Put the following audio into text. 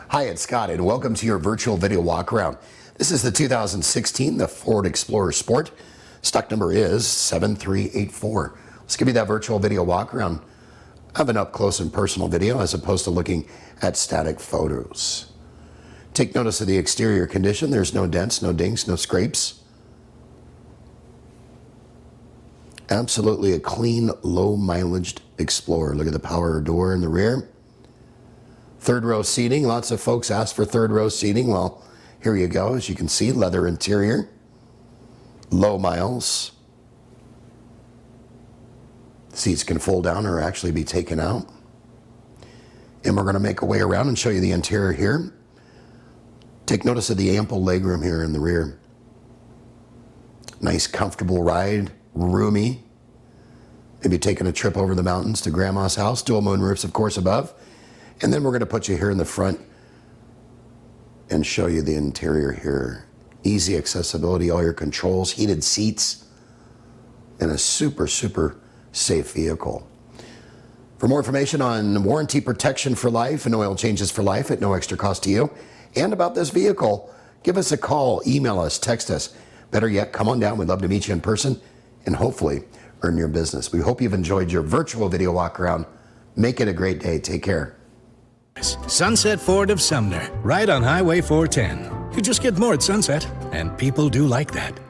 Hi, it's Scott, and welcome to your virtual video walkaround. This is the 2016 the Ford Explorer Sport. Stock number is 7384. Let's give you that virtual video walkaround of an up-close and personal video as opposed to looking at static photos. Take notice of the exterior condition. There's no dents, no dings, no scrapes. Absolutely a clean, low-mileage Explorer. Look at the power door in the rear. Third row seating. Lots of folks ask for third row seating. Well, here you go. As you can see, leather interior. Low miles. Seats can fold down or actually be taken out. And we're going to make our way around and show you the interior here. Take notice of the ample legroom here in the rear. Nice, comfortable ride. Roomy. Maybe taking a trip over the mountains to Grandma's house. Dual moon roofs, of course, above. And then we're going to put you here in the front and show you the interior here. Easy accessibility, all your controls, heated seats, and a super, super safe vehicle. For more information on warranty protection for life and oil changes for life at no extra cost to you, and about this vehicle, give us a call, email us, text us. Better yet, come on down. We'd love to meet you in person and hopefully earn your business. We hope you've enjoyed your virtual video walk around. Make it a great day. Take care. Sunset Ford of Sumner, right on Highway 410. You just get more at Sunset, and people do like that.